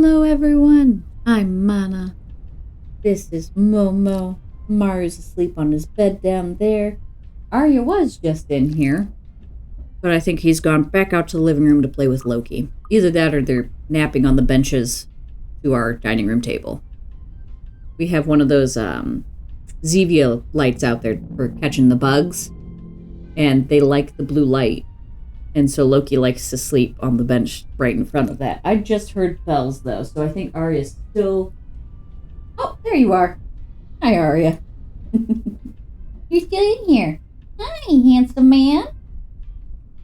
Hello everyone, I'm Manna. This is Momo. Maru's asleep on his bed down there. Arya was just in here, but I think he's gone back out to the living room to play with Loki. Either that or they're napping on the benches to our dining room table. We have one of those Zevia lights out there for catching the bugs, and they like the blue light. And so Loki likes to sleep on the bench right in front of that. I just heard bells, though, so I think Arya's still... Oh, there you are. Hi, Arya. You're still in here. Hi, handsome man.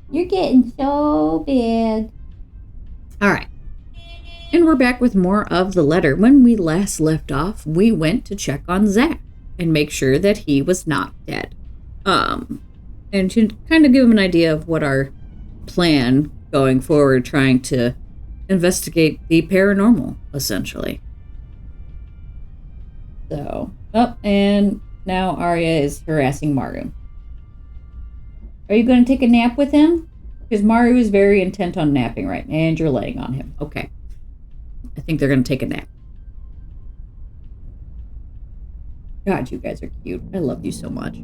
You're getting so big. All right. And we're back with more of the letter. When we last left off, we went to check on Zach and make sure that he was not dead. And to kind of give him an idea of what our plan going forward, trying to investigate the paranormal, essentially. So, and now Arya is harassing Maru. Are you going to take a nap with him? Because Maru is very intent on napping right now, and you're laying on him. Okay. I think they're going to take a nap. God, you guys are cute. I love you so much.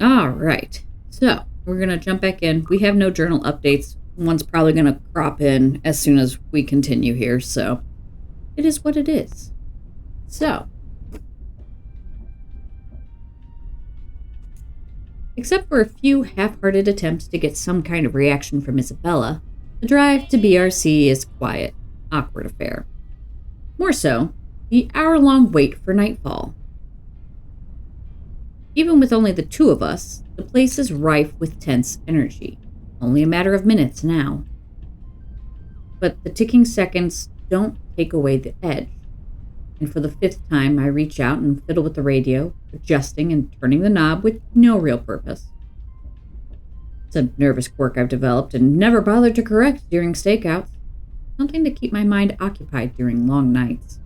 All right. So, we're going to jump back in. We have no journal updates. One's probably going to crop in as soon as we continue here, so it is what it is. So, except for a few half-hearted attempts to get some kind of reaction from Isabella, the drive to BRC is a quiet, awkward affair. More so, the hour-long wait for nightfall. Even with only the two of us, the place is rife with tense energy. Only a matter of minutes now. But the ticking seconds don't take away the edge. And for the fifth time, I reach out and fiddle with the radio, adjusting and turning the knob with no real purpose. It's a nervous quirk I've developed and never bothered to correct during stakeouts. Something to keep my mind occupied during long nights.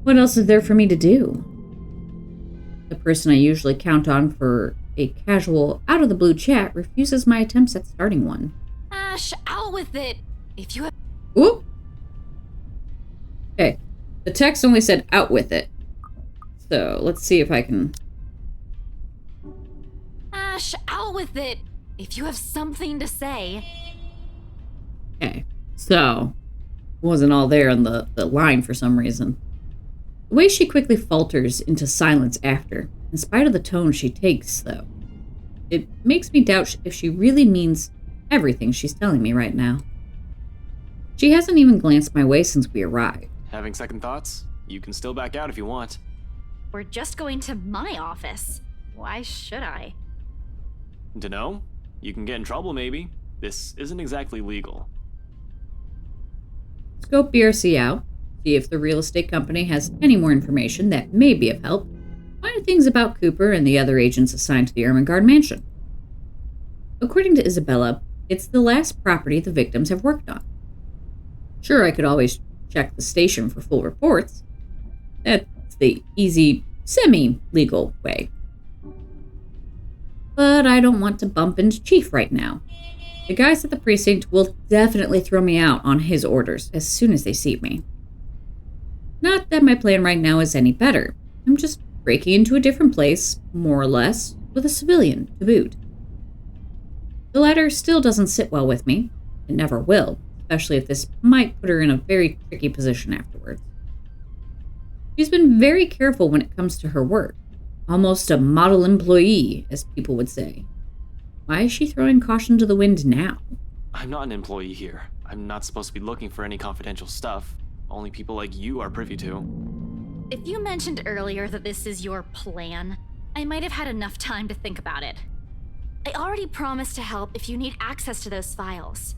What else is there for me to do? The person I usually count on for a casual, out-of-the-blue chat refuses my attempts at starting one. Ash, out with it! If you have... Oop! Okay, the text only said out with it. So, let's see if I can... Ash, out with it! If you have something to say... Okay, so... wasn't all there on the line for some reason. The way she quickly falters into silence after, in spite of the tone she takes, though, it makes me doubt if she really means everything she's telling me right now. She hasn't even glanced my way since we arrived. Having second thoughts? You can still back out if you want. We're just going to my office. Why should I? Dunno. You can get in trouble, maybe. This isn't exactly legal. Scope BRC out. See if the real estate company has any more information that may be of help. Find things about Cooper and the other agents assigned to the Ermengarde mansion. According to Isabella, it's the last property the victims have worked on. Sure, I could always check the station for full reports. That's the easy, semi-legal way. But I don't want to bump into Chief right now. The guys at the precinct will definitely throw me out on his orders as soon as they see me. Not that my plan right now is any better. I'm just breaking into a different place, more or less, with a civilian to boot. The latter still doesn't sit well with me. It never will, especially if this might put her in a very tricky position afterwards. She's been very careful when it comes to her work. Almost a model employee, as people would say. Why is she throwing caution to the wind now? I'm not an employee here. I'm not supposed to be looking for any confidential stuff. Only people like you are privy to. If you mentioned earlier that this is your plan, I might have had enough time to think about it. I already promised to help if you need access to those files.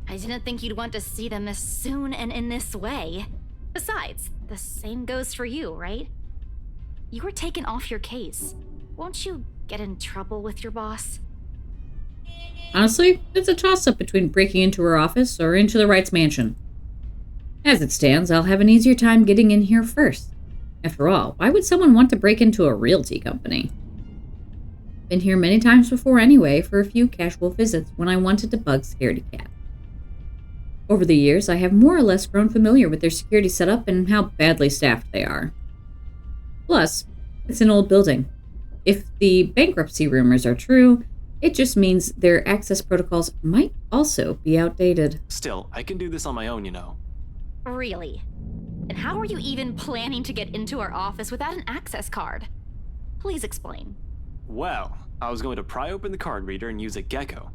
I didn't think you'd want to see them this soon and in this way. Besides, the same goes for you, right? You were taken off your case. Won't you get in trouble with your boss? Honestly, it's a toss-up between breaking into her office or into the Wrights mansion. As it stands, I'll have an easier time getting in here first. After all, why would someone want to break into a realty company? Been here many times before anyway, for a few casual visits when I wanted to bug Scaredy Cat. Over the years, I have more or less grown familiar with their security setup and how badly staffed they are. Plus, it's an old building. If the bankruptcy rumors are true, it just means their access protocols might also be outdated. Still, I can do this on my own, you know. Really? And how are you even planning to get into our office without an access card? Please explain. Well, I was going to pry open the card reader and use a gecko.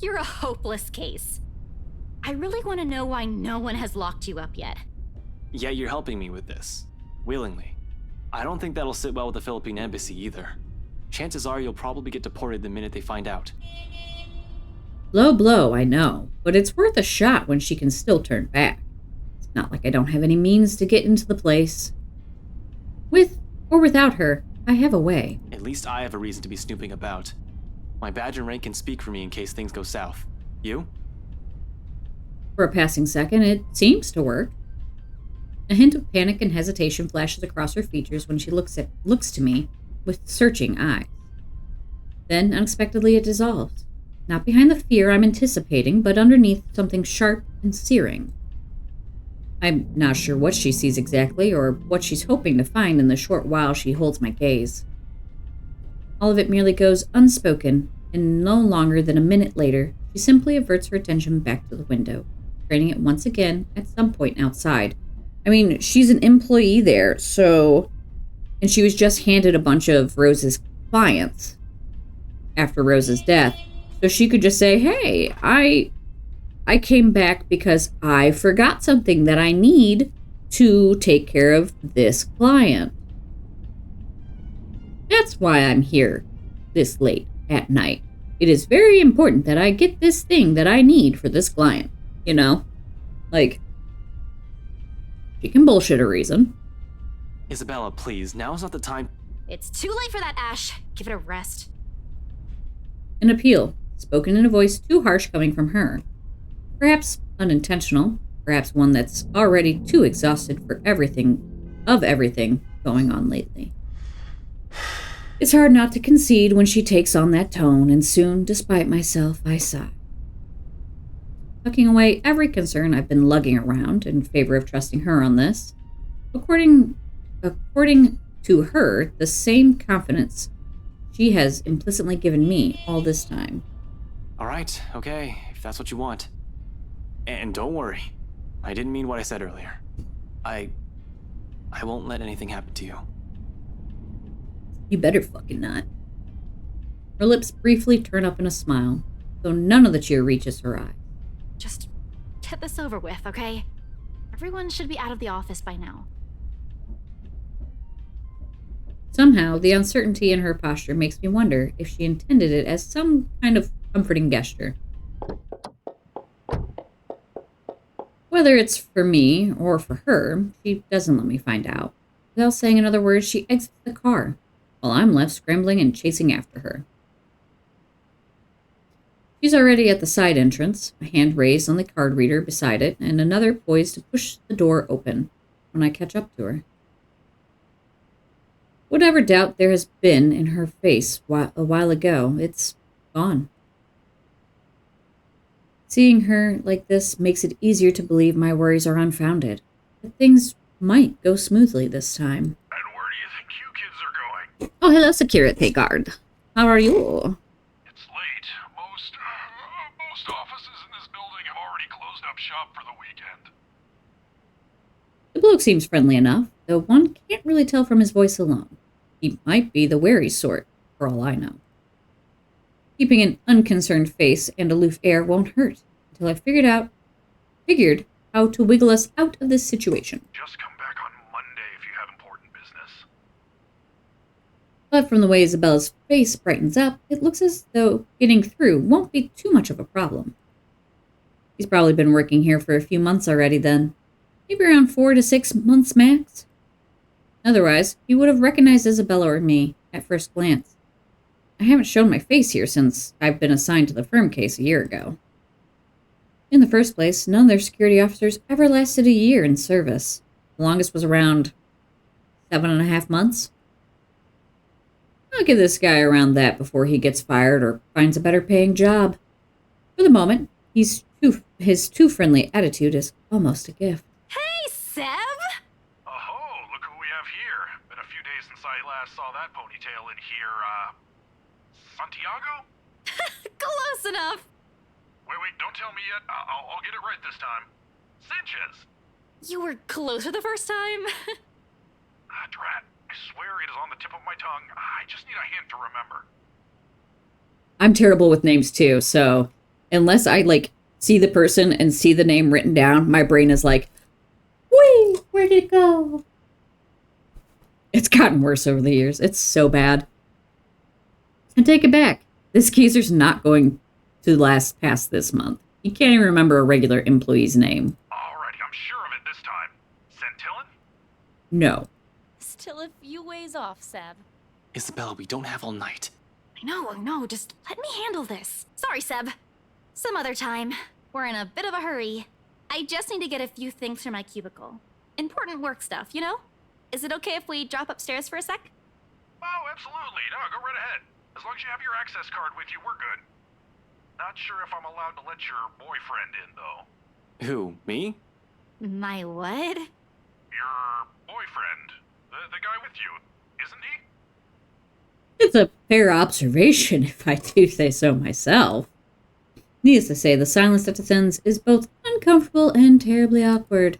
You're a hopeless case. I really want to know why no one has locked you up yet. Yet you're helping me with this. Willingly. I don't think that'll sit well with the Philippine embassy either. Chances are you'll probably get deported the minute they find out. Low blow, I know, but it's worth a shot when she can still turn back. It's not like I don't have any means to get into the place. With or without her, I have a way. At least I have a reason to be snooping about. My badge and rank can speak for me in case things go south. You? For a passing second, it seems to work. A hint of panic and hesitation flashes across her features when she looks to me with searching eyes. Then, unexpectedly, it dissolves. Not behind the fear I'm anticipating, but underneath something sharp and searing. I'm not sure what she sees exactly, or what she's hoping to find in the short while she holds my gaze. All of it merely goes unspoken, and no longer than a minute later, she simply averts her attention back to the window, training it once again at some point outside. I mean, she's an employee there, so... And she was just handed a bunch of Rose's clients after Rose's death. So she could just say, hey, I came back because I forgot something that I need to take care of this client. That's why I'm here this late at night. It is very important that I get this thing that I need for this client. You know? Like, she can bullshit a reason. Isabella, please, now's not the time. It's too late for that, Ash. Give it a rest. An appeal, spoken in a voice too harsh coming from her. Perhaps unintentional, perhaps one that's already too exhausted for everything going on lately. It's hard not to concede when she takes on that tone, and soon, despite myself, I sigh. Tucking away every concern I've been lugging around in favor of trusting her on this. According to her, the same confidence she has implicitly given me all this time. Alright, okay, if that's what you want. And don't worry, I didn't mean what I said earlier. I won't let anything happen to you. You better fucking not. Her lips briefly turn up in a smile, though none of the cheer reaches her eyes. Just get this over with, okay? Everyone should be out of the office by now. Somehow, the uncertainty in her posture makes me wonder if she intended it as some kind of comforting gesture. Whether it's for me or for her, she doesn't let me find out. Without saying another word, she exits the car, while I'm left scrambling and chasing after her. She's already at the side entrance, a hand raised on the card reader beside it, and another poised to push the door open when I catch up to her. Whatever doubt there has been in her face a while ago, it's gone. Seeing her like this makes it easier to believe my worries are unfounded, that things might go smoothly this time. And where do you think you kids are going? Oh, hello, security guard. How are you? It's late. Most offices in this building have already closed up shop for the weekend. The bloke seems friendly enough, though one can't really tell from his voice alone. He might be the wary sort, for all I know. Keeping an unconcerned face and aloof air won't hurt, until I figured how to wiggle us out of this situation. Just come back on Monday if you have important business. But from the way Isabella's face brightens up, it looks as though getting through won't be too much of a problem. He's probably been working here for a few months already then. Maybe around 4 to 6 months max. Otherwise, he would have recognized Isabella or me at first glance. I haven't shown my face here since I've been assigned to the firm case a year ago. In the first place, none of their security officers ever lasted a year in service. The longest was around 7.5 months. I'll give this guy around that before he gets fired or finds a better paying job. For the moment, he's his too friendly attitude is almost a gift. Hey, Seb! Oh, look who we have here. Been a few days since I last saw that ponytail in here, Santiago? Close enough. Wait, don't tell me yet. I'll get it right this time. Sanchez. You were closer the first time? Drat. I swear it is on the tip of my tongue. I just need a hint to remember. I'm terrible with names too, so unless I see the person and see the name written down, my brain is like, wait, where did it go? It's gotten worse over the years. It's so bad. And take it back. This geezer's not going to last past this month. He can't even remember a regular employee's name. Alrighty, I'm sure of it this time. Centillon? No. Still a few ways off, Seb. Isabella, we don't have all night. I know, just let me handle this. Sorry, Seb. Some other time. We're in a bit of a hurry. I just need to get a few things from my cubicle. Important work stuff, you know? Is it okay if we drop upstairs for a sec? Oh, absolutely. No, go right ahead. As long as you have your access card with you, we're good. Not sure if I'm allowed to let your boyfriend in, though. Who, me? My what? Your boyfriend. The guy with you, isn't he? It's a fair observation, if I do say so myself. Needless to say, the silence that descends is both uncomfortable and terribly awkward.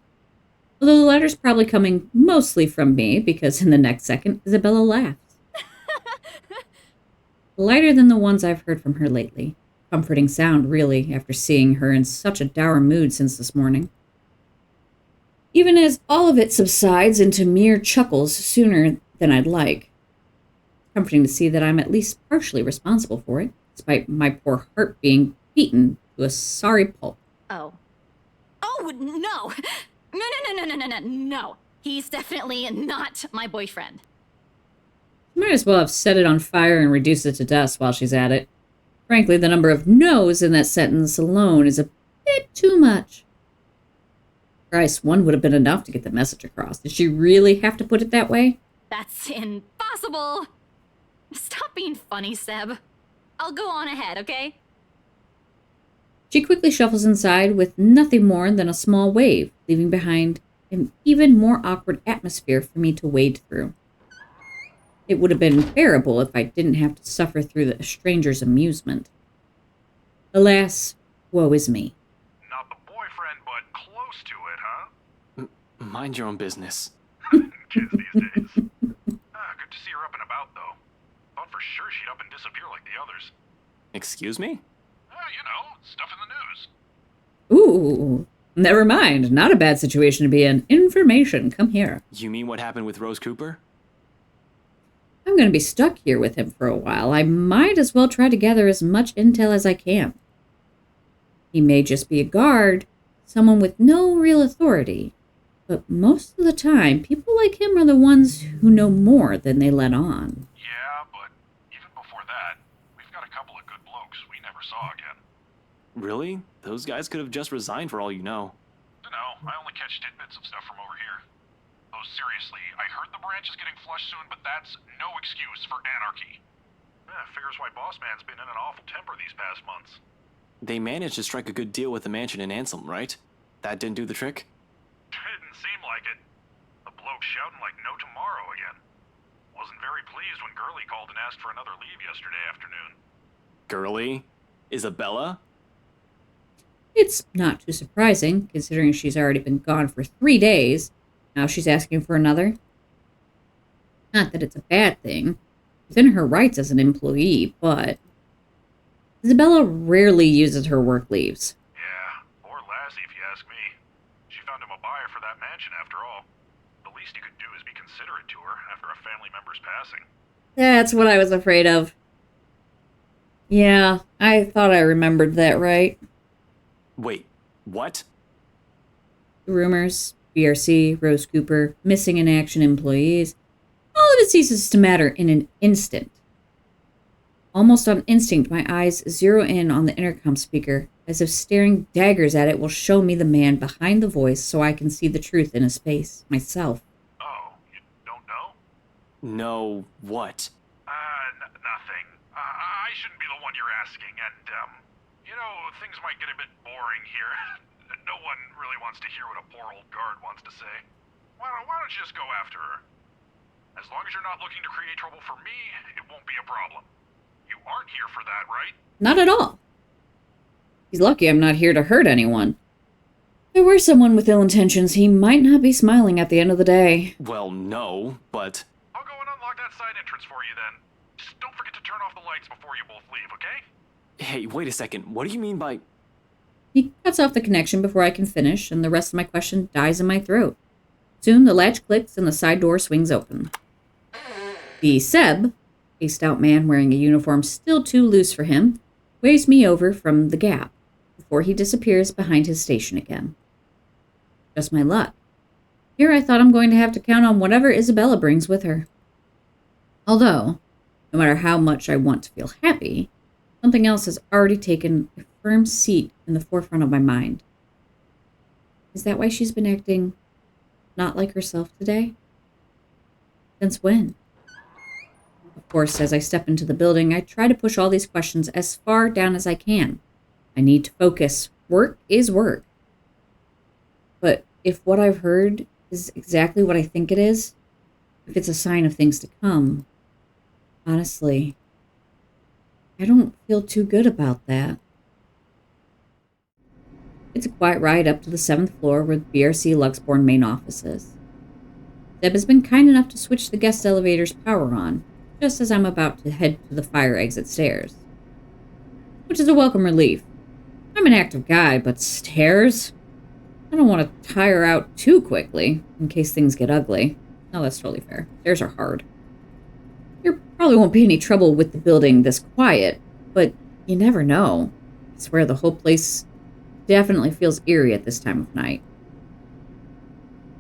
Although the letter's probably coming mostly from me, because in the next second, Isabella laughs. Lighter than the ones I've heard from her lately. Comforting sound, really, after seeing her in such a dour mood since this morning. Even as all of it subsides into mere chuckles sooner than I'd like. Comforting to see that I'm at least partially responsible for it, despite my poor heart being beaten to a sorry pulp. Oh. Oh, no! No. He's definitely not my boyfriend. Might as well have set it on fire and reduced it to dust while she's at it. Frankly, the number of no's in that sentence alone is a bit too much. Christ, one would have been enough to get the message across. Did she really have to put it that way? That's impossible! Stop being funny, Seb. I'll go on ahead, okay? She quickly shuffles inside with nothing more than a small wave, leaving behind an even more awkward atmosphere for me to wade through. It would have been bearable if I didn't have to suffer through the stranger's amusement. Alas, woe is me. Not the boyfriend, but close to it, huh? Mind your own business. Kids these days. Good to see her up and about, though. Thought for sure she'd up and disappear like the others. Excuse me? You know, stuff in the news. Ooh, never mind. Not a bad situation to be in. Information, come here. You mean what happened with Rose Cooper? I'm going to be stuck here with him for a while. I might as well try to gather as much intel as I can. He may just be a guard, someone with no real authority, but most of the time, people like him are the ones who know more than they let on. Yeah, but even before that, we've got a couple of good blokes we never saw again. Really? Those guys could have just resigned for all you know. Dunno, I only catch tidbits of stuff from over here. Oh, seriously, I heard the branch is getting flushed soon, but that's no excuse for anarchy. Figures why Boss Man's been in an awful temper these past months. They managed to strike a good deal with the mansion in Ansem, right? That didn't do the trick? Didn't seem like it. The bloke shouting like no tomorrow again. Wasn't very pleased when Gurley called and asked for another leave yesterday afternoon. Girly? Isabella? It's not too surprising, considering she's already been gone for 3 days. Now she's asking for another. Not that it's a bad thing. Within her rights as an employee, but Isabella rarely uses her work leaves. Yeah, poor lassie if you ask me. She found him a buyer for that mansion after all. The least you could do is be considerate to her after a family member's passing. That's what I was afraid of. Yeah, I thought I remembered that right. Wait, what? Rumors, BRC, Rose Cooper, missing in action employees. All of it ceases to matter in an instant. Almost on instinct, my eyes zero in on the intercom speaker, as if staring daggers at it will show me the man behind the voice so I can see the truth in his face, myself. Oh, you don't know? No, what? Nothing. I shouldn't be the one you're asking, and, things might get a bit boring here. No one really wants to hear what a poor old guard wants to say. Why don't you just go after her? As long as you're not looking to create trouble for me, it won't be a problem. You aren't here for that, right? Not at all. He's lucky I'm not here to hurt anyone. If there were someone with ill intentions, he might not be smiling at the end of the day. Well, no, but... I'll go and unlock that side entrance for you then. Just don't forget to turn off the lights before you both leave, okay? Hey, wait a second. What do you mean by... He cuts off the connection before I can finish, and the rest of my question dies in my throat. Soon the latch clicks and the side door swings open. The Seb, a stout man wearing a uniform still too loose for him, waves me over from the gap before he disappears behind his station again. Just my luck. Here I thought I'm going to have to count on whatever Isabella brings with her. Although, no matter how much I want to feel happy, something else has already taken a firm seat in the forefront of my mind. Is that why she's been acting not like herself today? Since when? Of course, as I step into the building, I try to push all these questions as far down as I can. I need to focus. Work is work. But if what I've heard is exactly what I think it is, if it's a sign of things to come, honestly, I don't feel too good about that. It's a quiet ride up to the 7th floor where the BRC Luxborn main office is. Deb has been kind enough to switch the guest elevator's power on, just as I'm about to head to the fire exit stairs. Which is a welcome relief. I'm an active guy, but stairs? I don't want to tire out too quickly, in case things get ugly. No, that's totally fair. Stairs are hard. There probably won't be any trouble with the building this quiet, but you never know. I swear the whole place definitely feels eerie at this time of night.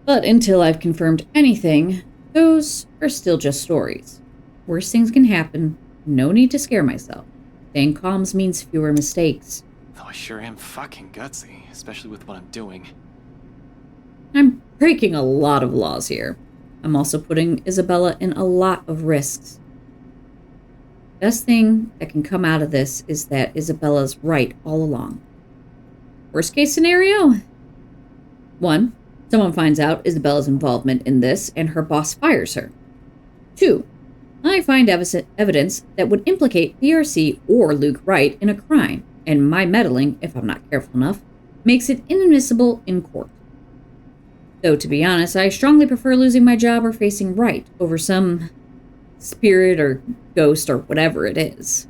But until I've confirmed anything, those are still just stories. Worse things can happen. No need to scare myself. Staying calm means fewer mistakes. Though I sure am fucking gutsy, especially with what I'm doing. I'm breaking a lot of laws here. I'm also putting Isabella in a lot of risks. Best thing that can come out of this is that Isabella's right all along. Worst case scenario? 1. Someone finds out Isabella's involvement in this and her boss fires her. 2. I find evidence that would implicate PRC or Luke Wright in a crime, and my meddling, if I'm not careful enough, makes it inadmissible in court. Though, to be honest, I strongly prefer losing my job or facing Wright over some spirit or ghost or whatever it is.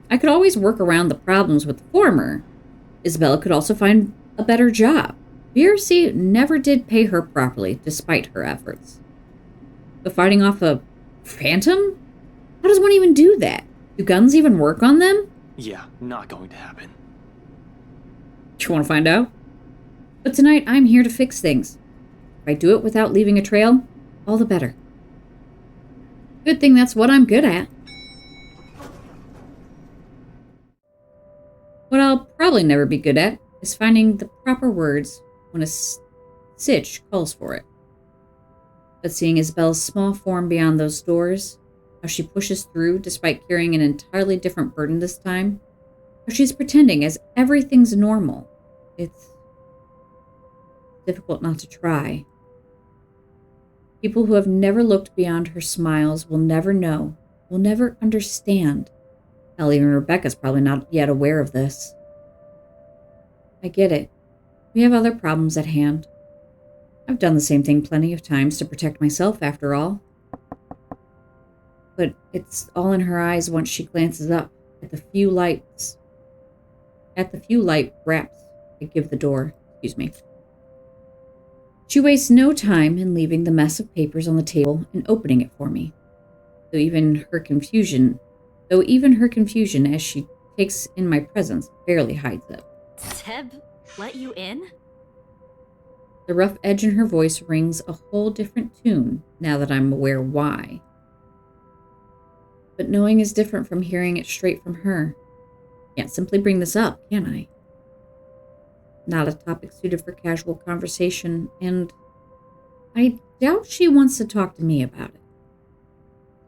I could always work around the problems with the former. Isabella could also find a better job. PRC never did pay her properly, despite her efforts. But fighting off a phantom? How does one even do that? Do guns even work on them? Yeah, not going to happen. You want to find out? But tonight, I'm here to fix things. If I do it without leaving a trail, all the better. Good thing that's what I'm good at. What I'll probably never be good at is finding the proper words when a sitch calls for it. But seeing Isabella's small form beyond those doors, how she pushes through despite carrying an entirely different burden this time, how she's pretending as everything's normal, it's difficult not to try. People who have never looked beyond her smiles will never know, will never understand. Hell, even Rebecca's probably not yet aware of this. I get it. We have other problems at hand. I've done the same thing plenty of times to protect myself, after all. But it's all in her eyes once she glances up at the few light raps I give the door. Excuse me. She wastes no time in leaving the mess of papers on the table and opening it for me. Though even her confusion as she takes in my presence barely hides it. Seb let you in? The rough edge in her voice rings a whole different tune now that I'm aware why. But knowing is different from hearing it straight from her. Can't simply bring this up, can I? Not a topic suited for casual conversation, and I doubt she wants to talk to me about it.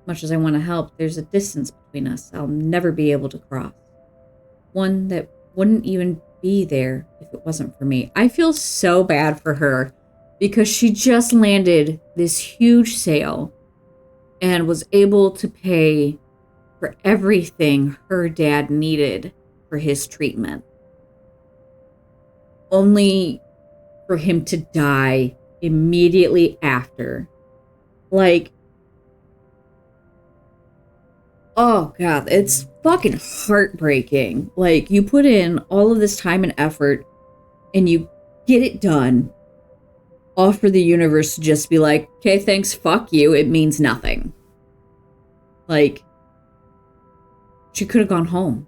Much as I want to help, there's a distance between us I'll never be able to cross. One that wouldn't even be there if it wasn't for me. I feel so bad for her because she just landed this huge sale and was able to pay for everything her dad needed for his treatment, only for him to die immediately after. Like, oh God, it's fucking heartbreaking. Like, you put in all of this time and effort and you get it done, all for the universe to just be like, okay, thanks, fuck you, it means nothing. Like, she could have gone home.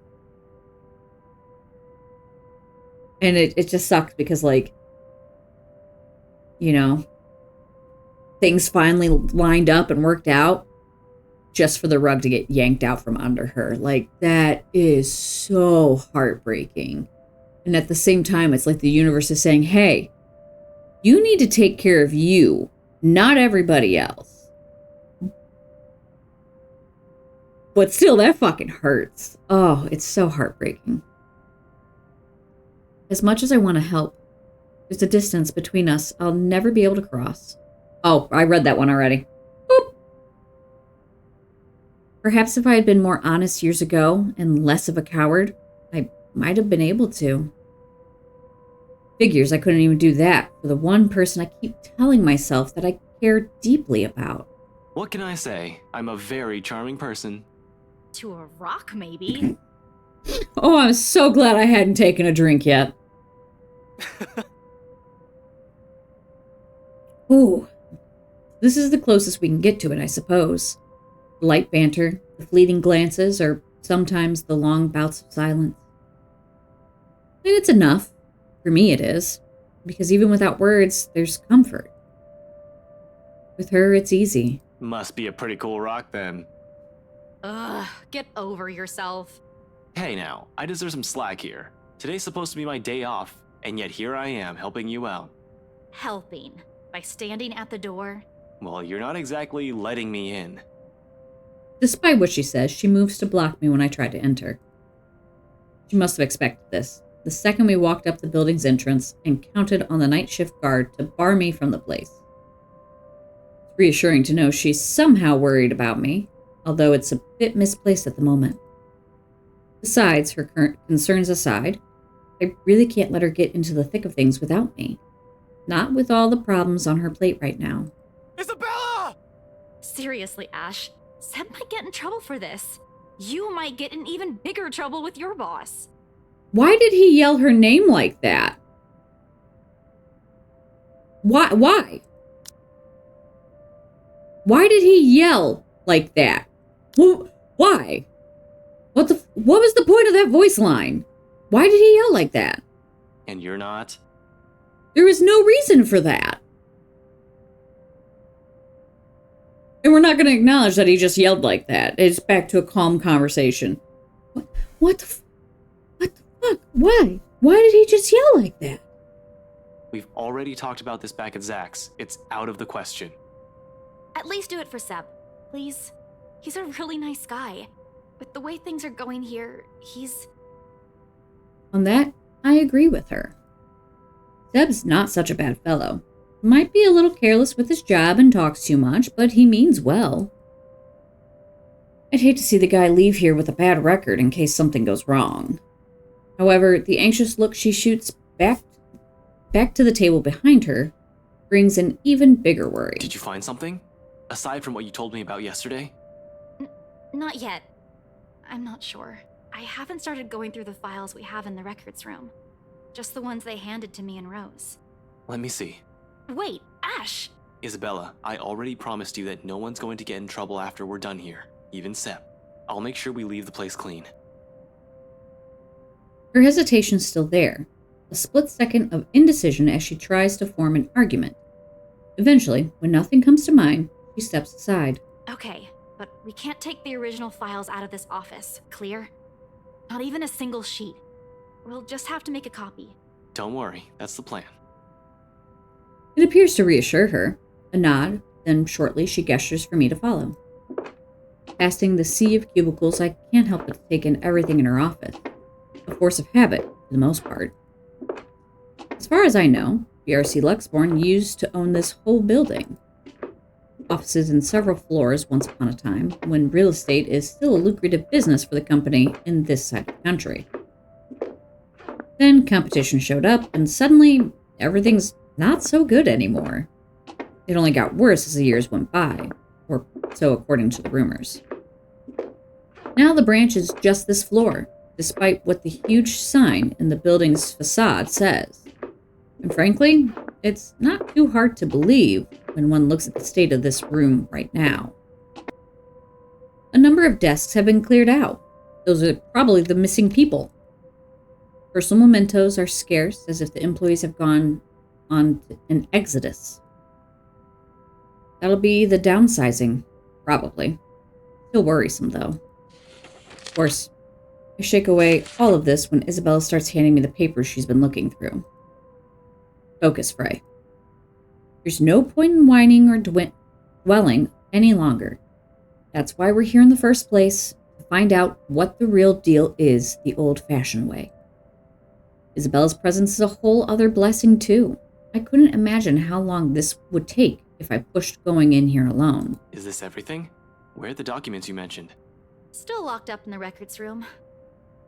And it just sucks because, like, you know, things finally lined up and worked out just for the rug to get yanked out from under her. Like, that is so heartbreaking. And at the same time, it's like the universe is saying, hey, you need to take care of you, not everybody else. But still, that fucking hurts. Oh, it's so heartbreaking. As much as I want to help, there's a distance between us I'll never be able to cross. Oh, I read that one already. Boop. Perhaps if I had been more honest years ago and less of a coward, I might have been able to. Figures I couldn't even do that for the one person I keep telling myself that I care deeply about. What can I say? I'm a very charming person. To a rock, maybe. Oh, I'm so glad I hadn't taken a drink yet. Ooh. This is the closest we can get to it, I suppose. The light banter, the fleeting glances, or sometimes the long bouts of silence. And it's enough. For me it is. Because even without words, there's comfort. With her, it's easy. Must be a pretty cool rock then. Ugh, get over yourself. Hey now, I deserve some slack here. Today's supposed to be my day off, and yet here I am helping you out. Helping? By standing at the door? Well, you're not exactly letting me in. Despite what she says, she moves to block me when I try to enter. She must have expected this. The second we walked up the building's entrance and counted on the night shift guard to bar me from the place. It's reassuring to know she's somehow worried about me, although it's a bit misplaced at the moment. Besides, her current concerns aside, I really can't let her get into the thick of things without me. Not with all the problems on her plate right now. Isabella! Seriously, Ash, Seb might get in trouble for this. You might get in even bigger trouble with your boss. Why did he yell her name like that? Why? Why did he yell like that? Why? What was the point of that voice line? Why did he yell like that? And you're not? There was no reason for that. And we're not going to acknowledge that he just yelled like that. It's back to a calm conversation. What the fuck? Why? Why did he just yell like that? We've already talked about this back at Zach's. It's out of the question. At least do it for Seb, please. He's a really nice guy. With the way things are going here, he's... On that, I agree with her. Seb's not such a bad fellow. Might be a little careless with his job and talks too much, but he means well. I'd hate to see the guy leave here with a bad record in case something goes wrong. However, the anxious look she shoots back to the table behind her brings an even bigger worry. Did you find something? Aside from what you told me about yesterday? Not yet. I'm not sure. I haven't started going through the files we have in the records room. Just the ones they handed to me and Rose. Let me see. Wait, Ash! Isabella, I already promised you that no one's going to get in trouble after we're done here. Even Seb. I'll make sure we leave the place clean. Her hesitation's still there. A split second of indecision as she tries to form an argument. Eventually, when nothing comes to mind, she steps aside. Okay, but we can't take the original files out of this office, clear? Not even a single sheet. We'll just have to make a copy. Don't worry, that's the plan. It appears to reassure her. A nod, then shortly she gestures for me to follow. Passing the sea of cubicles, I can't help but take in everything in her office. A force of habit, for the most part. As far as I know, BRC Luxborn used to own this whole building. Offices in several floors once upon a time, when real estate is still a lucrative business for the company in this side of the country. Then competition showed up, and suddenly everything's not so good anymore. It only got worse as the years went by, or so according to the rumors. Now the branch is just this floor, despite what the huge sign in the building's facade says. And frankly, it's not too hard to believe when one looks at the state of this room right now. A number of desks have been cleared out. Those are probably the missing people. Personal mementos are scarce, as if the employees have gone on an exodus. That'll be the downsizing, probably. Still worrisome, though. Of course, I shake away all of this when Isabella starts handing me the papers she's been looking through. Focus, Frey. There's no point in whining or dwelling any longer. That's why we're here in the first place, to find out what the real deal is the old-fashioned way. Isabella's presence is a whole other blessing, too. I couldn't imagine how long this would take if I pushed going in here alone. Is this everything? Where are the documents you mentioned? Still locked up in the records room.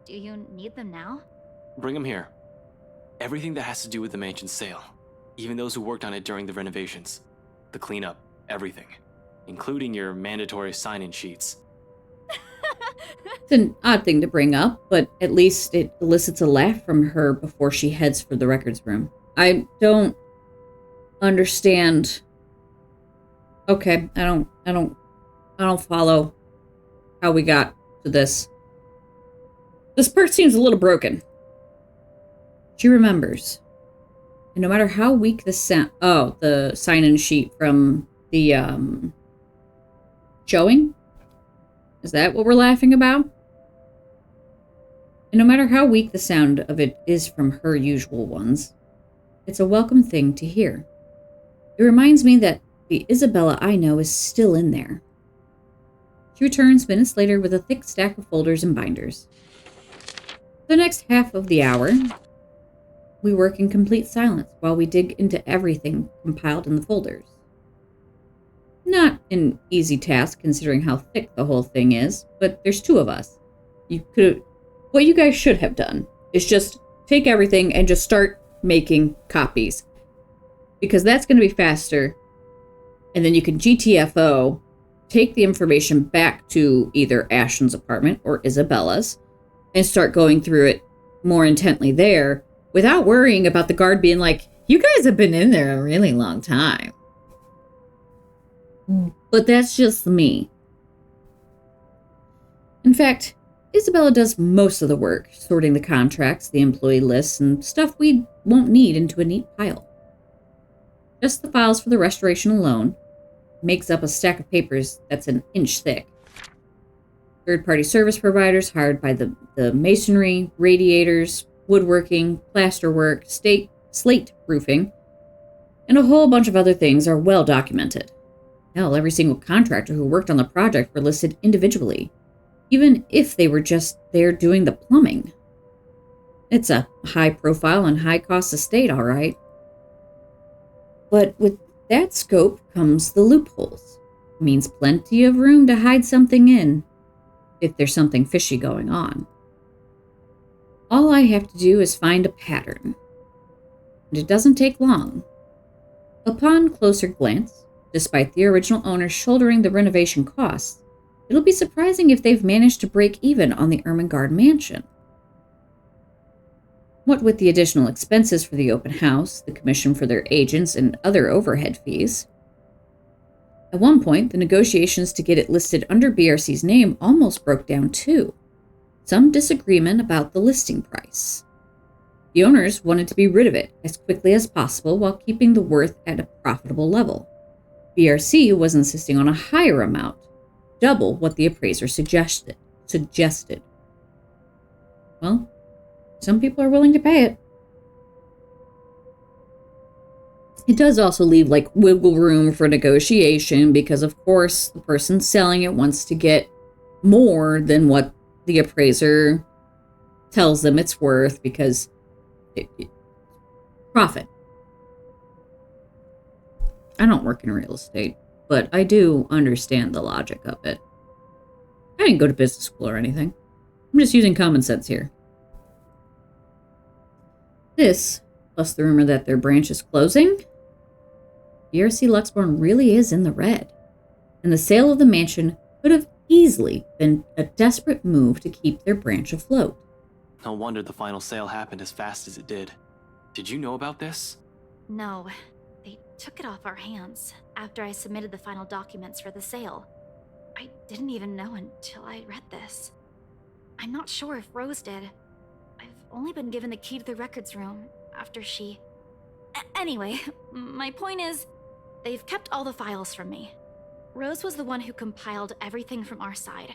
Do you need them now? Bring them here. Everything that has to do with the mansion's sale. Even those who worked on it during the renovations. The cleanup. Everything. Including your mandatory sign-in sheets. It's an odd thing to bring up, but at least it elicits a laugh from her before she heads for the records room. I don't understand. Okay, I don't follow how we got to this. This part seems a little broken. She remembers. And no matter how weak the the sign-in sheet from the showing? Is that what we're laughing about? And no matter how weak the sound of it is from her usual ones, it's a welcome thing to hear. It reminds me that the Isabella I know is still in there. She returns minutes later with a thick stack of folders and binders. For the next half of the hour, we work in complete silence while we dig into everything compiled in the folders. Not an easy task considering how thick the whole thing is, but there's two of us. What you guys should have done is just take everything and just start making copies. Because that's going to be faster. And then you can GTFO, take the information back to either Ashton's apartment or Isabella's, and start going through it more intently there, without worrying about the guard being like, you guys have been in there a really long time. But that's just me. In fact, Isabella does most of the work, sorting the contracts, the employee lists, and stuff we won't need into a neat pile. Just the files for the restoration alone makes up a stack of papers that's an inch thick. Third-party service providers hired by the masonry, radiators, woodworking, plasterwork, slate roofing, and a whole bunch of other things are well documented. Hell, every single contractor who worked on the project were listed individually, even if they were just there doing the plumbing. It's a high-profile and high-cost estate, all right. But with that scope comes the loopholes. It means plenty of room to hide something in, if there's something fishy going on. All I have to do is find a pattern. And it doesn't take long. Upon closer glance, despite the original owners shouldering the renovation costs, it'll be surprising if they've managed to break even on the Ermengarde mansion. What with the additional expenses for the open house, the commission for their agents, and other overhead fees. At one point, the negotiations to get it listed under BRC's name almost broke down too. Some disagreement about the listing price. The owners wanted to be rid of it as quickly as possible while keeping the worth at a profitable level. BRC was insisting on a higher amount, double what the appraiser suggested. Well, some people are willing to pay it. It does also leave wiggle room for negotiation because, of course, the person selling it wants to get more than what the appraiser tells them it's worth because profit. I don't work in real estate, but I do understand the logic of it. I didn't go to business school or anything. I'm just using common sense here. This, plus the rumor that their branch is closing, BRC Luxborn really is in the red. And the sale of the mansion could have easily been a desperate move to keep their branch afloat. No wonder the final sale happened as fast as it did. Did you know about this? No, they took it off our hands after I submitted the final documents for the sale. I didn't even know until I read this. I'm not sure if Rose did. I've only been given the key to the records room after she... Anyway, my point is, they've kept all the files from me. Rose was the one who compiled everything from our side.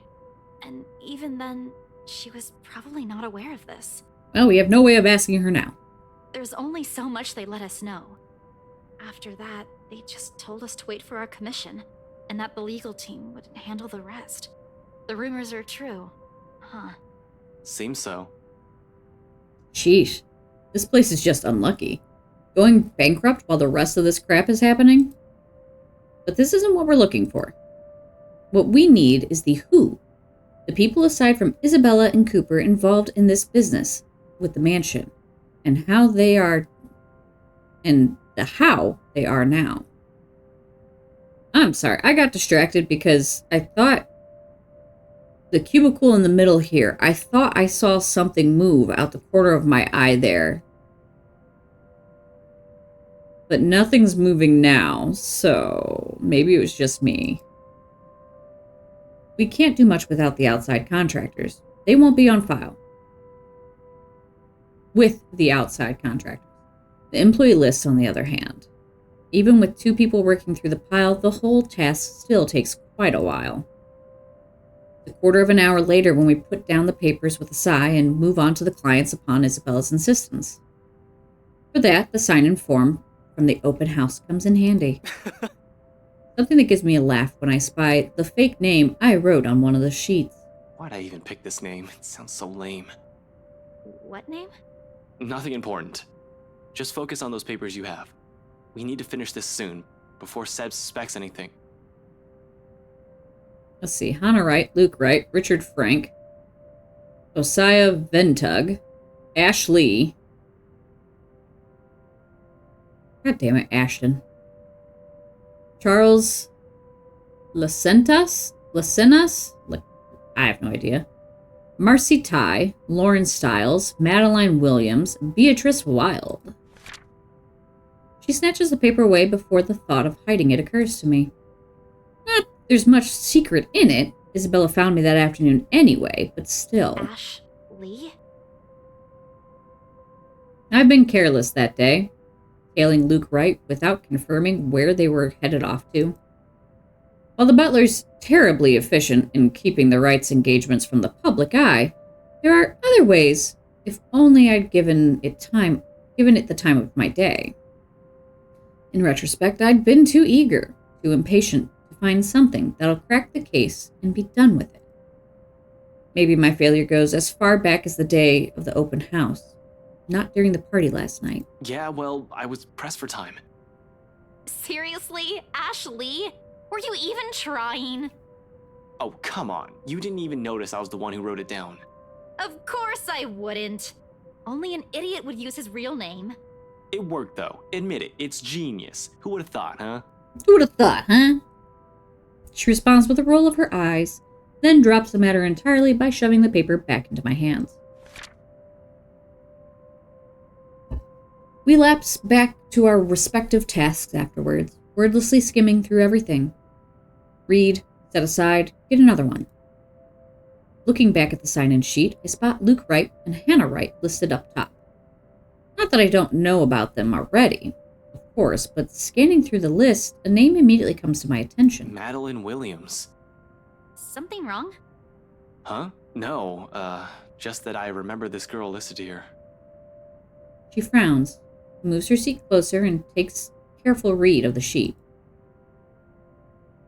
And even then, she was probably not aware of this. Well, we have no way of asking her now. There's only so much they let us know. After that, they just told us to wait for our commission, and that the legal team would handle the rest. The rumors are true, huh? Seems so. Sheesh. This place is just unlucky. Going bankrupt while the rest of this crap is happening? But this isn't what we're looking for. What we need is the who. The people aside from Isabella and Cooper involved in this business with the mansion. And how they are... And the how they are now. I'm sorry, I got distracted because I thought... The cubicle in the middle here, I thought I saw something move out the corner of my eye there. But nothing's moving now, so maybe it was just me. We can't do much without the outside contractors. They won't be on file. With the outside contractors. The employee list, on the other hand. Even with 2 people working through the pile, the whole task still takes quite a while. A quarter of an hour later when we put down the papers with a sigh and move on to the clients upon Isabella's insistence. For that, the sign-in form from the open house comes in handy. Something that gives me a laugh when I spy the fake name I wrote on one of the sheets. Why'd I even pick this name? It sounds so lame. What name? Nothing important. Just focus on those papers you have. We need to finish this soon, before Seb suspects anything. Let's see. Hannah Wright, Luke Wright, Richard Frank, Josiah Ventug, Ash Lee. God damn it, Ashton. Charles Lacenas? I have no idea. Marcy Ty, Lauren Stiles, Madeline Williams, Beatrice Wild. She snatches the paper away before the thought of hiding it occurs to me. Not there's much secret in it. Isabella found me that afternoon anyway, but still. Ash Lee? I've been careless that day, tailing Luke Wright without confirming where they were headed off to. While the butler's terribly efficient in keeping the Wrights' engagements from the public eye, there are other ways, if only I'd given it the time of my day. In retrospect, I'd been too eager, too impatient to find something that'll crack the case and be done with it. Maybe my failure goes as far back as the day of the open house, not during the party last night. Yeah, well, I was pressed for time. Seriously? Ash Lee? Were you even trying? Oh, come on. You didn't even notice I was the one who wrote it down. Of course I wouldn't. Only an idiot would use his real name. It worked, though. Admit it. It's genius. Who would have thought, huh? Who would have thought, huh? She responds with a roll of her eyes, then drops the matter entirely by shoving the paper back into my hands. We lapse back to our respective tasks afterwards, wordlessly skimming through everything. Read, set aside, get another one. Looking back at the sign-in sheet, I spot Luke Wright and Hannah Wright listed up top. Not that I don't know about them already, of course, but scanning through the list, a name immediately comes to my attention. Madeline Williams. Something wrong? Huh? No, just that I remember this girl listed here. She frowns, moves her seat closer, and takes a careful read of the sheet.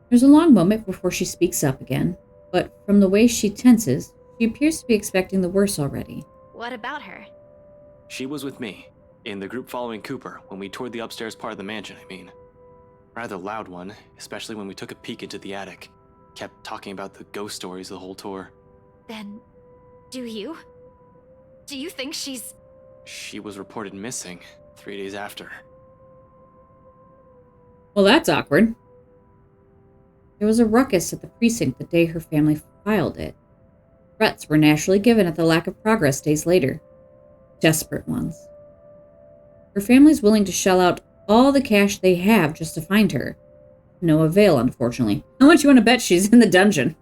There's a long moment before she speaks up again, but from the way she tenses, she appears to be expecting the worst already. What about her? She was with me, in the group following Cooper, when we toured the upstairs part of the mansion, I mean. Rather loud one, especially when we took a peek into the attic. Kept talking about the ghost stories the whole tour. Then, do you? Do you think she's... She was reported missing 3 days after. Well, that's awkward. There was a ruckus at the precinct the day her family filed it. Threats were naturally given at the lack of progress days later. Desperate ones. Her family's willing to shell out all the cash they have just to find her. No avail, unfortunately. How much you want to bet she's in the dungeon?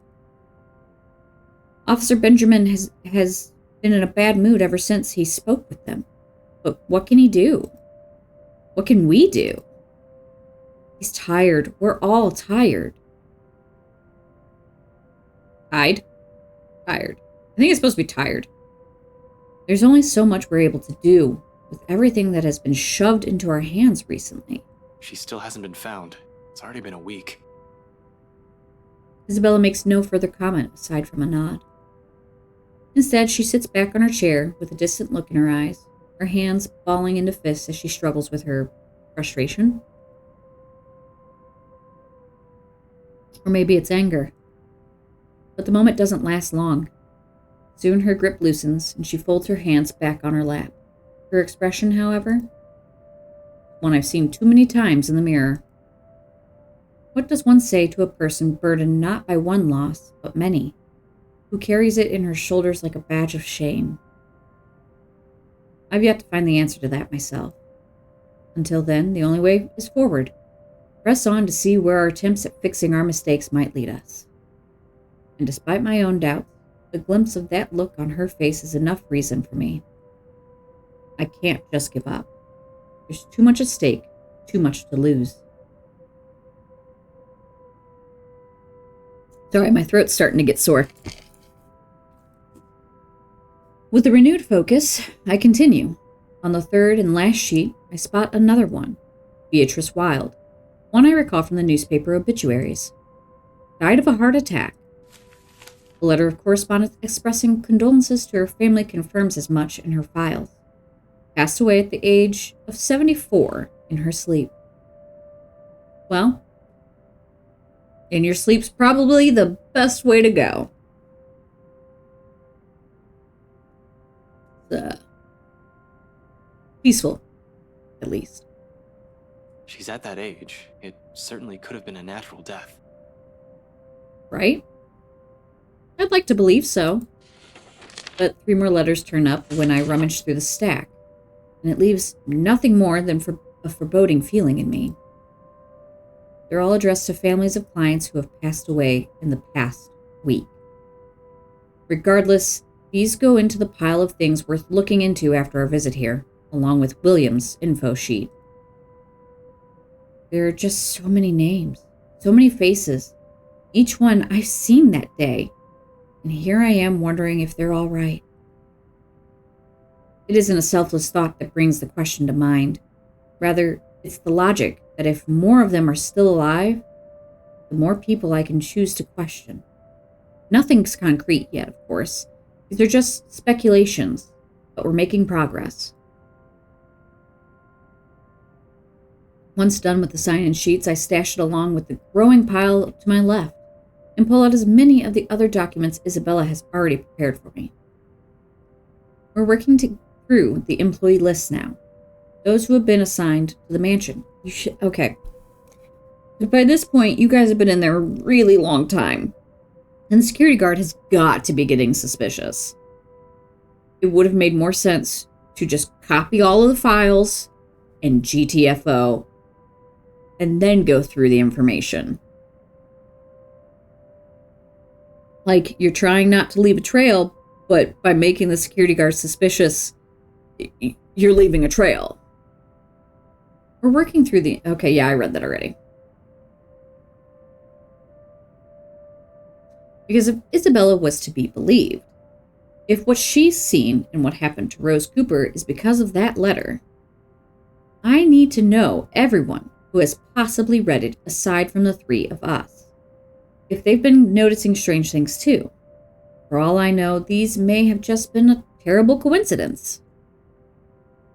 Officer Benjamin has been in a bad mood ever since he spoke with them. But what can he do? What can we do? He's tired. We're all tired. Tired? Tired. I think it's supposed to be tired. There's only so much we're able to do with everything that has been shoved into our hands recently. She still hasn't been found. It's already been a week. Isabella makes no further comment aside from a nod. Instead, she sits back on her chair with a distant look in her eyes, her hands balling into fists as she struggles with her frustration. Or maybe it's anger. But the moment doesn't last long. Soon her grip loosens and she folds her hands back on her lap. Her expression, however, one I've seen too many times in the mirror. What does one say to a person burdened not by one loss, but many, who carries it in her shoulders like a badge of shame? I've yet to find the answer to that myself. Until then, the only way is forward. Press on to see where our attempts at fixing our mistakes might lead us. And despite my own doubts, the glimpse of that look on her face is enough reason for me. I can't just give up. There's too much at stake, too much to lose. Sorry, my throat's starting to get sore. With a renewed focus, I continue. On the third and last sheet, I spot another one. Beatrice Wilde, one I recall from the newspaper obituaries. Died of a heart attack. A letter of correspondence expressing condolences to her family confirms as much in her files. Passed away at the age of 74 in her sleep. Well, in your sleep's probably the best way to go. Peaceful, at least. She's at that age. It certainly could have been a natural death. Right? I'd like to believe so. But 3 more letters turn up when I rummage through the stack, and it leaves nothing more than a foreboding feeling in me. They're all addressed to families of clients who have passed away in the past week. Regardless, these go into the pile of things worth looking into after our visit here, along with William's info sheet. There are just so many names, so many faces, each one I've seen that day, and here I am wondering if they're all right. It isn't a selfless thought that brings the question to mind. Rather, it's the logic that if more of them are still alive, the more people I can choose to question. Nothing's concrete yet, of course. These are just speculations, but we're making progress. Once done with the sign-in sheets, I stash it along with the growing pile to my left and pull out as many of the other documents Isabella has already prepared for me. We're working through the employee list now. Those who have been assigned to the mansion. Okay. But by this point, you guys have been in there a really long time. And the security guard has got to be getting suspicious. It would have made more sense to just copy all of the files and GTFO and then go through the information. Like, you're trying not to leave a trail, but by making the security guard suspicious, you're leaving a trail. We're working through the... Okay, yeah, I read that already. Because if Isabella was to be believed, if what she's seen and what happened to Rose Cooper is because of that letter, I need to know everyone who has possibly read it aside from the 3 of us. If they've been noticing strange things too. For all I know, these may have just been a terrible coincidence.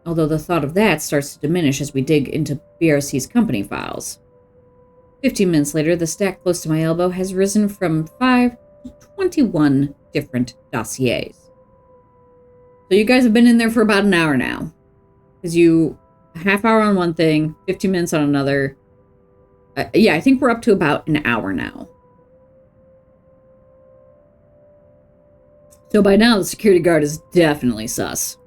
Although the thought of that starts to diminish as we dig into BRC's company files. 15 minutes later, the stack close to my elbow has risen from 5 to 21 different dossiers. So you guys have been in there for about an hour now. Because a half hour on one thing, 15 minutes on another. Yeah, I think we're up to about an hour now. So by now, the security guard is definitely sus.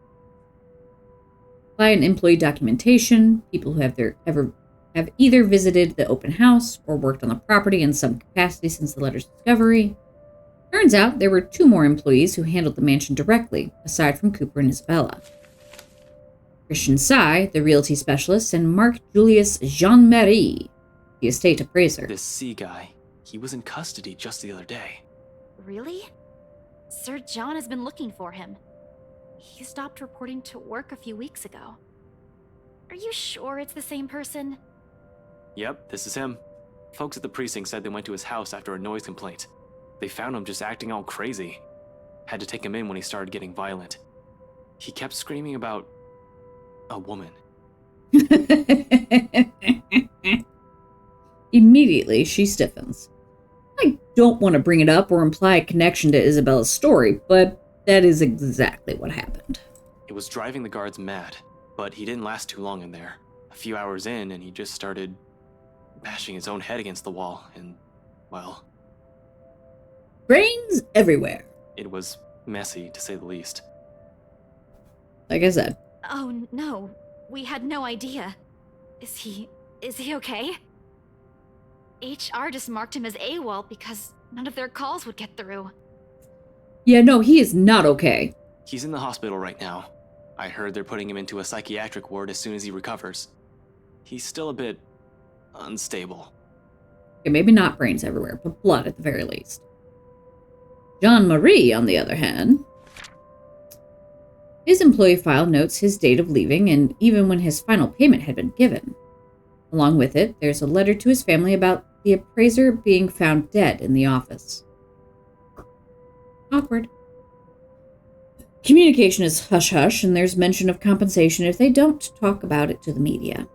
Client employee documentation, people who have either visited the open house or worked on the property in some capacity since the letter's discovery. Turns out there were 2 more employees who handled the mansion directly, aside from Cooper and Isabella. Christian Sy, the realty specialist, and Mark Julius Jean-Marie, the estate appraiser. This C guy, he was in custody just the other day. Really? Sir John has been looking for him. He stopped reporting to work a few weeks ago. Are you sure it's the same person? Yep, this is him. Folks at the precinct said they went to his house after a noise complaint. They found him just acting all crazy. Had to take him in when he started getting violent. He kept screaming about a woman. Immediately, she stiffens. I don't want to bring it up or imply a connection to Isabella's story, but that is exactly what happened. It was driving the guards mad, but he didn't last too long in there. A few hours in, and he just started bashing his own head against the wall, and, well... Brains everywhere. It was messy, to say the least. Like I said. Oh no, we had no idea. Is he okay? HR just marked him as AWOL because none of their calls would get through. Yeah, no, he is not okay. He's in the hospital right now. I heard they're putting him into a psychiatric ward as soon as he recovers. He's still a bit unstable. Okay, maybe not brains everywhere, but blood at the very least. Jean-Marie, on the other hand, his employee file notes his date of leaving and even when his final payment had been given. Along with it, there's a letter to his family about the appraiser being found dead in the office. Awkward. Communication is hush-hush, and there's mention of compensation if they don't talk about it to the media.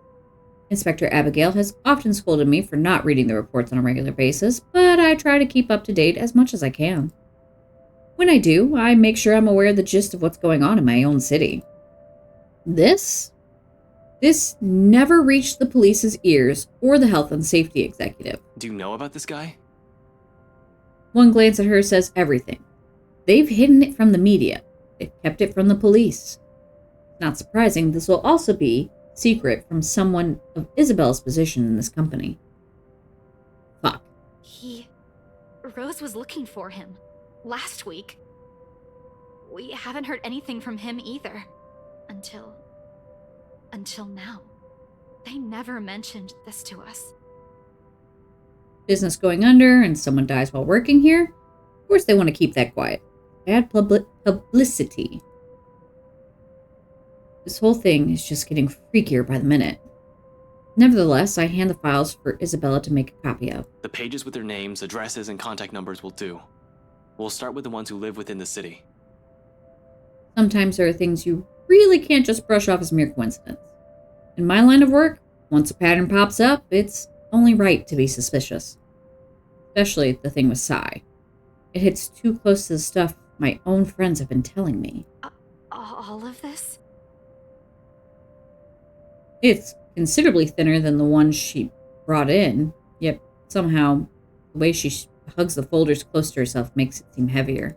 Inspector Abigail has often scolded me for not reading the reports on a regular basis, but I try to keep up to date as much as I can. When I do, I make sure I'm aware of the gist of what's going on in my own city. This never reached the police's ears or the health and safety executive. Do you know about this guy? One glance at her says everything. They've hidden it from the media. They've kept it from the police. Not surprising, this will also be secret from someone of Isabel's position in this company. Fuck. Rose was looking for him. Last week. We haven't heard anything from him either. Until now. They never mentioned this to us. Business going under and someone dies while working here? Of course they want to keep that quiet. Bad publicity. This whole thing is just getting freakier by the minute. Nevertheless, I hand the files for Isabella to make a copy of. The pages with their names, addresses, and contact numbers will do. We'll start with the ones who live within the city. Sometimes there are things you really can't just brush off as mere coincidence. In my line of work, once a pattern pops up, it's only right to be suspicious. Especially the thing with Psy. It hits too close to the stuff my own friends have been telling me. All of this? It's considerably thinner than the one she brought in, yet somehow the way she hugs the folders close to herself makes it seem heavier.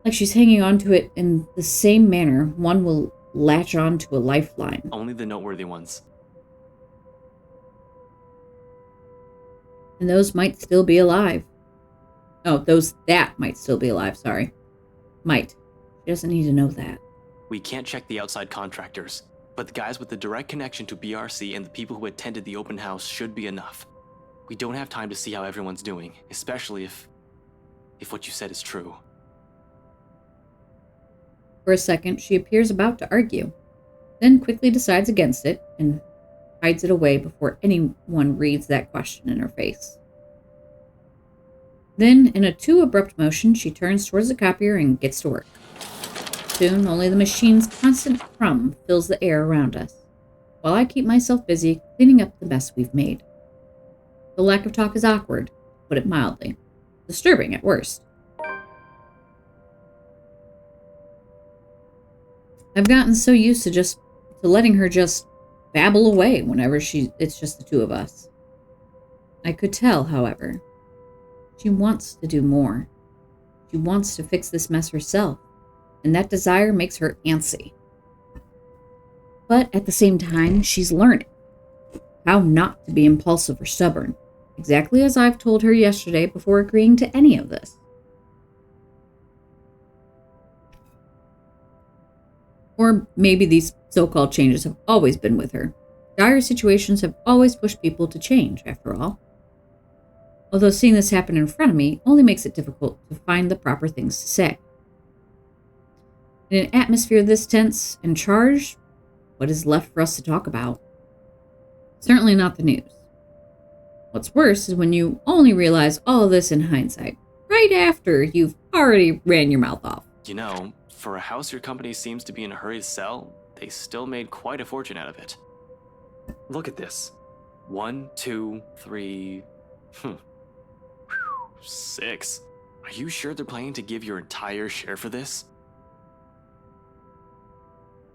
Like she's hanging onto it in the same manner one will latch on to a lifeline. Only the noteworthy ones. And those might still be alive. Oh, those that might still be alive, sorry. Might. She doesn't need to know that. We can't check the outside contractors, but the guys with the direct connection to BRC and the people who attended the open house should be enough. We don't have time to see how everyone's doing, especially if what you said is true. For a second, she appears about to argue, then quickly decides against it and hides it away before anyone reads that question in her face. Then, in a too abrupt motion, she turns towards the copier and gets to work. soon, only the machine's constant hum fills the air around us, while I keep myself busy cleaning up the mess we've made. The lack of talk is awkward, to put it mildly. Disturbing at worst. I've gotten so used to letting her just babble away whenever it's just the two of us. I could tell, however, she wants to do more. She wants to fix this mess herself, and that desire makes her antsy. But at the same time, she's learning how not to be impulsive or stubborn, exactly as I've told her yesterday before agreeing to any of this. Or maybe these so-called changes have always been with her. Dire situations have always pushed people to change, after all. Although seeing this happen in front of me only makes it difficult to find the proper things to say. In an atmosphere this tense and charged, what is left for us to talk about? Certainly not the news. What's worse is when you only realize all this in hindsight, right after you've already ran your mouth off. You know, for a house your company seems to be in a hurry to sell, they still made quite a fortune out of it. Look at this. 1, 2, 3... 6. Are you sure they're planning to give your entire share for this?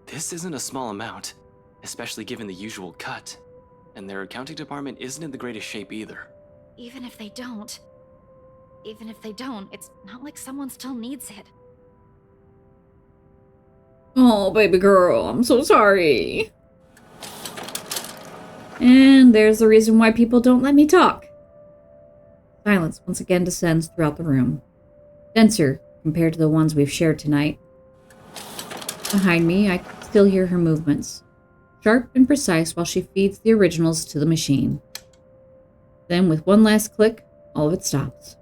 This isn't a small amount, especially given the usual cut. And their accounting department isn't in the greatest shape either. Even if they don't, it's not like someone still needs it. Oh, baby girl, I'm so sorry. And there's the reason why people don't let me talk. Silence once again descends throughout the room, denser compared to the ones we've shared tonight. Behind me, I can still hear her movements, sharp and precise while she feeds the originals to the machine. Then, with one last click, all of it stops.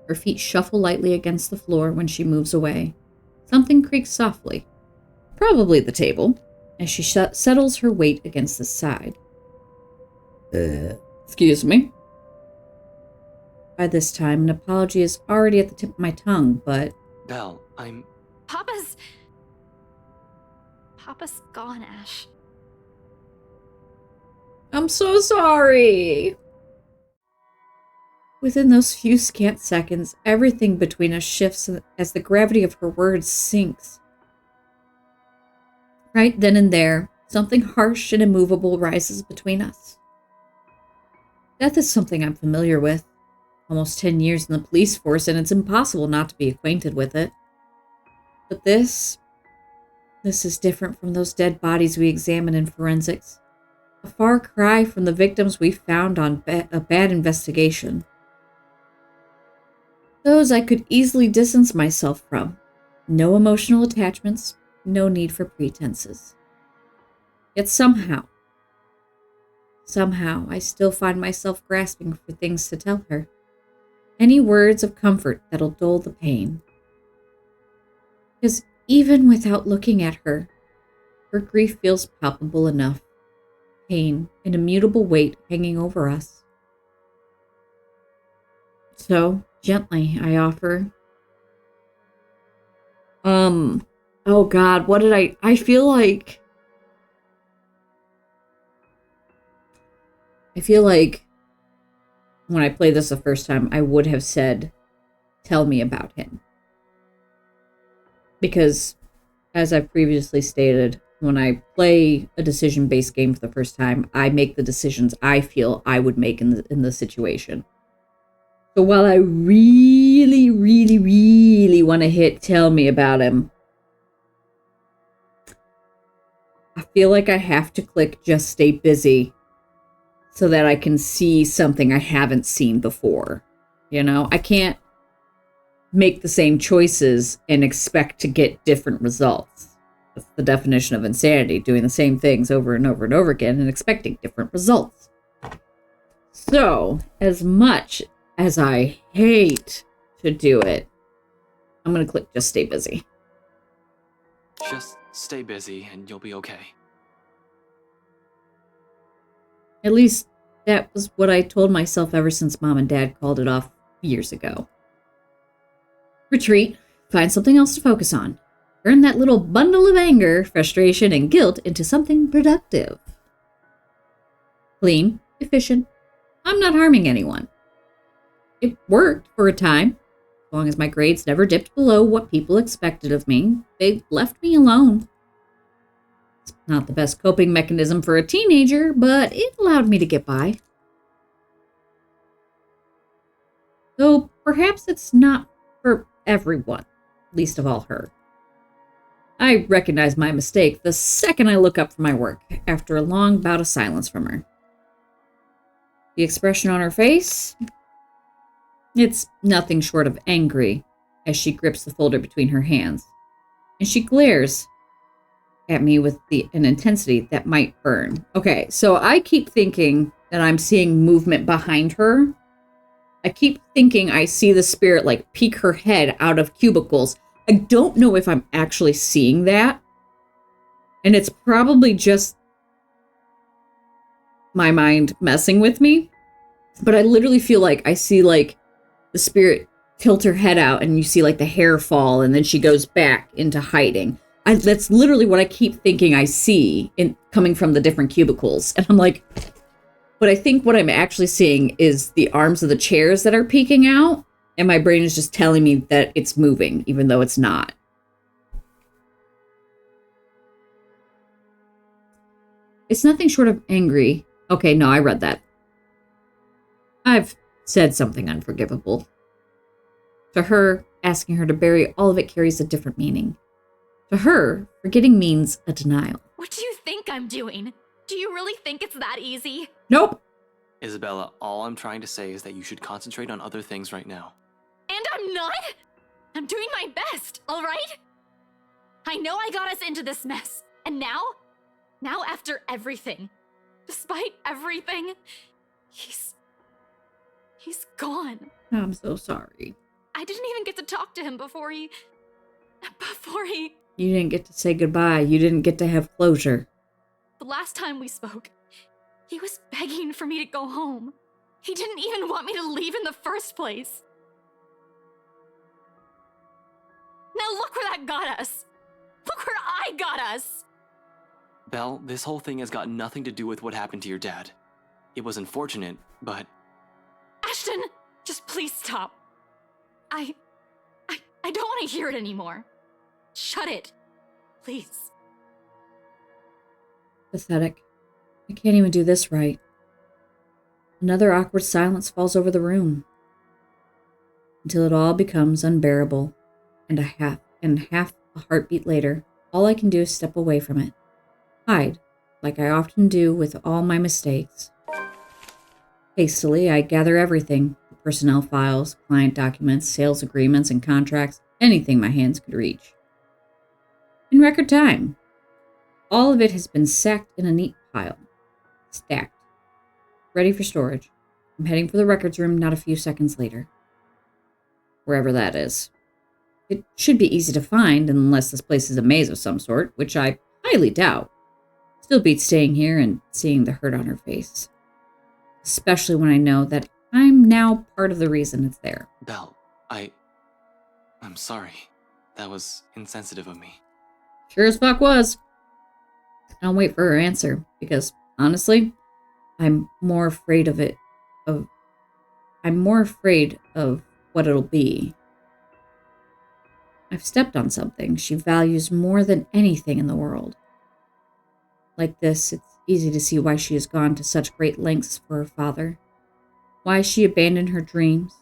Her feet shuffle lightly against the floor when she moves away. Something creaks softly, probably the table, as she settles her weight against the side. Excuse me. By this time, an apology is already at the tip of my tongue, but... Belle, Papa's gone, Ash. I'm so sorry! Within those few scant seconds, everything between us shifts as the gravity of her words sinks. Right then and there, something harsh and immovable rises between us. Death is something I'm familiar with. Almost 10 years in the police force, and it's impossible not to be acquainted with it. But this is different from those dead bodies we examine in forensics. A far cry from the victims we found on a bad investigation. Those I could easily distance myself from. No emotional attachments, no need for pretenses. Yet somehow, I still find myself grasping for things to tell her. Any words of comfort that'll dull the pain. Because even without looking at her grief feels palpable enough. Pain, an immutable weight hanging over us. So, gently, I offer, oh God, what did I feel like when I played this the first time, I would have said, tell me about him. Because, as I've previously stated, when I play a decision-based game for the first time, I make the decisions I feel I would make in the situation. So while I really, really, really want to hit tell me about him, I feel like I have to click just stay busy so that I can see something I haven't seen before. You know, I can't make the same choices and expect to get different results. That's the definition of insanity, doing the same things over and over and over again and expecting different results. So, as much as I hate to do it, I'm going to click just stay busy. just stay busy and you'll be okay. At least that was what I told myself ever since Mom and Dad called it off years ago. Retreat. Find something else to focus on. Turn that little bundle of anger, frustration, and guilt into something productive. Clean, efficient. I'm not harming anyone. It worked for a time. As long as my grades never dipped below what people expected of me, they left me alone. It's not the best coping mechanism for a teenager, but it allowed me to get by. Though perhaps it's not for everyone, least of all her. I recognize my mistake the second I look up from my work, after a long bout of silence from her. The expression on her face? It's nothing short of angry as she grips the folder between her hands, and she glares at me with an intensity that might burn. Okay, so I keep thinking that I'm seeing movement behind her. I keep thinking I see the spirit like peek her head out of cubicles. I don't know if I'm actually seeing that. And it's probably just my mind messing with me. But I literally feel like I see like the spirit tilt her head out and you see like the hair fall and then she goes back into hiding. That's literally what I keep thinking I see coming from the different cubicles. And I'm like, but I think what I'm actually seeing is the arms of the chairs that are peeking out. And my brain is just telling me that it's moving, even though it's not. It's nothing short of angry. Okay, no, I read that. I've said something unforgivable. To her, asking her to bury all of it carries a different meaning. To her, forgetting means a denial. What do you think I'm doing? Do you really think it's that easy? Nope. Isabella, all I'm trying to say is that you should concentrate on other things right now. And I'm not? I'm doing my best, all right? I know I got us into this mess. And now after everything, despite everything, he's gone. I'm so sorry. I didn't even get to talk to him before he... You didn't get to say goodbye. You didn't get to have closure. The last time we spoke, he was begging for me to go home. He didn't even want me to leave in the first place. Now look where that got us. Look where I got us. Belle, this whole thing has got nothing to do with what happened to your dad. It was unfortunate, but... Ashton, just please stop. I don't want to hear it anymore. Shut it, please. Pathetic. I can't even do this right. Another awkward silence falls over the room until it all becomes unbearable, and half a heartbeat later, all I can do is step away from it. Hide, like I often do with all my mistakes. Hastily, I gather everything, the personnel files, client documents, sales agreements, and contracts, anything my hands could reach. In record time, all of it has been sacked in a neat pile, stacked, ready for storage. I'm heading for the records room not a few seconds later. Wherever that is. It should be easy to find unless this place is a maze of some sort, which I highly doubt. Still beats staying here and seeing the hurt on her face. Especially when I know that I'm now part of the reason it's there. Belle, I'm sorry. That was insensitive of me. Sure as fuck was. I'll wait for her answer, because, honestly, I'm more afraid of what it'll be. I've stepped on something she values more than anything in the world. Like this, it's easy to see why she has gone to such great lengths for her father. Why she abandoned her dreams.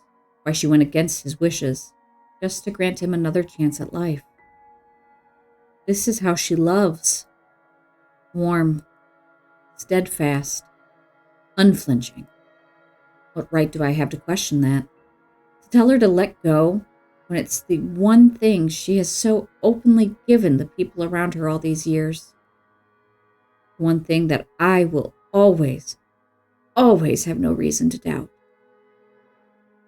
Why she went against his wishes, just to grant him another chance at life. This is how she loves. Warm, steadfast, unflinching. What right do I have to question that? To tell her to let go when it's the one thing she has so openly given the people around her all these years? One thing that I will always have no reason to doubt.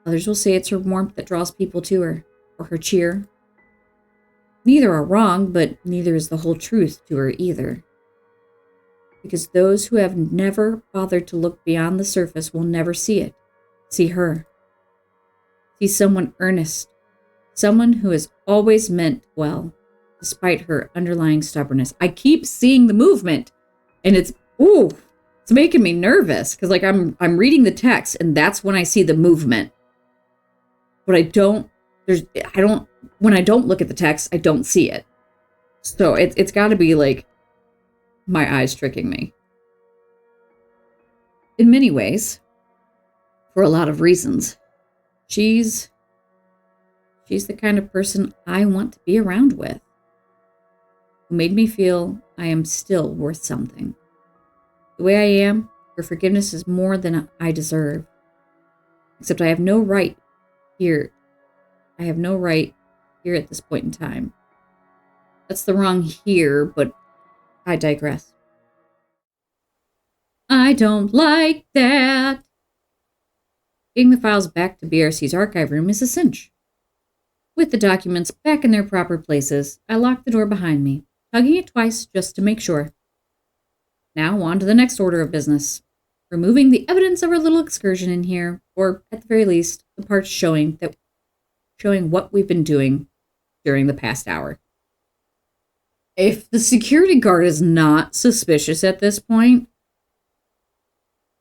Others will say it's her warmth that draws people to her, or her cheer. Neither are wrong, but neither is the whole truth to her either. Because those who have never bothered to look beyond the surface will never see it, see her. See someone earnest, someone who has always meant well, despite her underlying stubbornness. I keep seeing the movement, and it's making me nervous because like I'm reading the text, and that's when I see the movement. But when I don't look at the text, I don't see it. So it's got to be like my eyes tricking me. In many ways, for a lot of reasons, she's the kind of person I want to be around with, who made me feel I am still worth something. The way I am, her forgiveness is more than I deserve. Except I have no right here. I have no right here at this point in time. That's the wrong here, but I digress. I don't like that. Getting the files back to BRC's archive room is a cinch. With the documents back in their proper places, I locked the door behind me, tugging it twice just to make sure. Now on to the next order of business. Removing the evidence of our little excursion in here, or at the very least, the parts showing what we've been doing during the past hour. If the security guard is not suspicious at this point,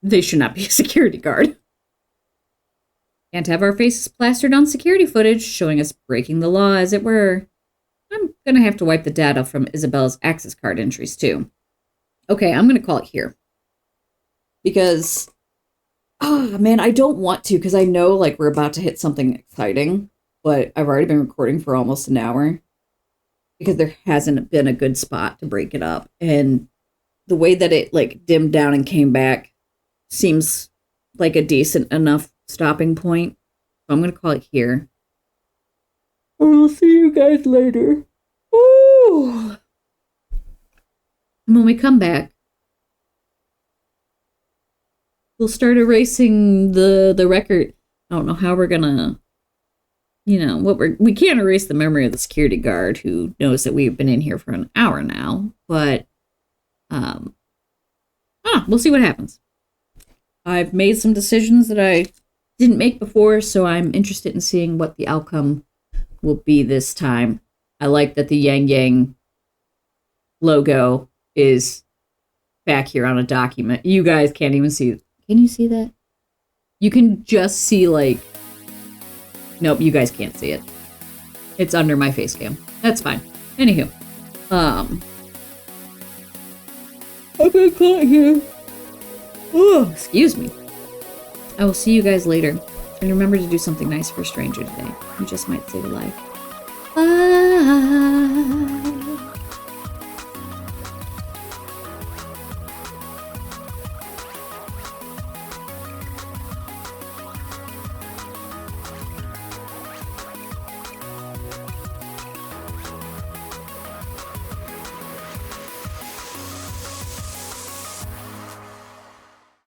they should not be a security guard. Can't have our faces plastered on security footage showing us breaking the law, as it were. I'm gonna have to wipe the data from Isabella's access card entries, too. Okay, I'm gonna call it here. Because, man, I don't want to, because I know, like, we're about to hit something exciting, but I've already been recording for almost an hour, because there hasn't been a good spot to break it up, and the way that it, like, dimmed down and came back seems like a decent enough stopping point, so I'm going to call it here. I'll see you guys later. Ooh. And when we come back, we'll start erasing the record. I don't know how we're gonna, we can't erase the memory of the security guard who knows that we've been in here for an hour now, but we'll see what happens. I've made some decisions that I didn't make before, so I'm interested in seeing what the outcome will be this time. I like that the Yang Yang logo is back here on a document. You guys can't even see. Can you see that? You can just see, like... Nope, you guys can't see it. It's under my face cam. That's fine. Anywho. I'm gonna call it here. Oh, excuse me. I will see you guys later. And remember to do something nice for a stranger today. You just might save a life. Bye.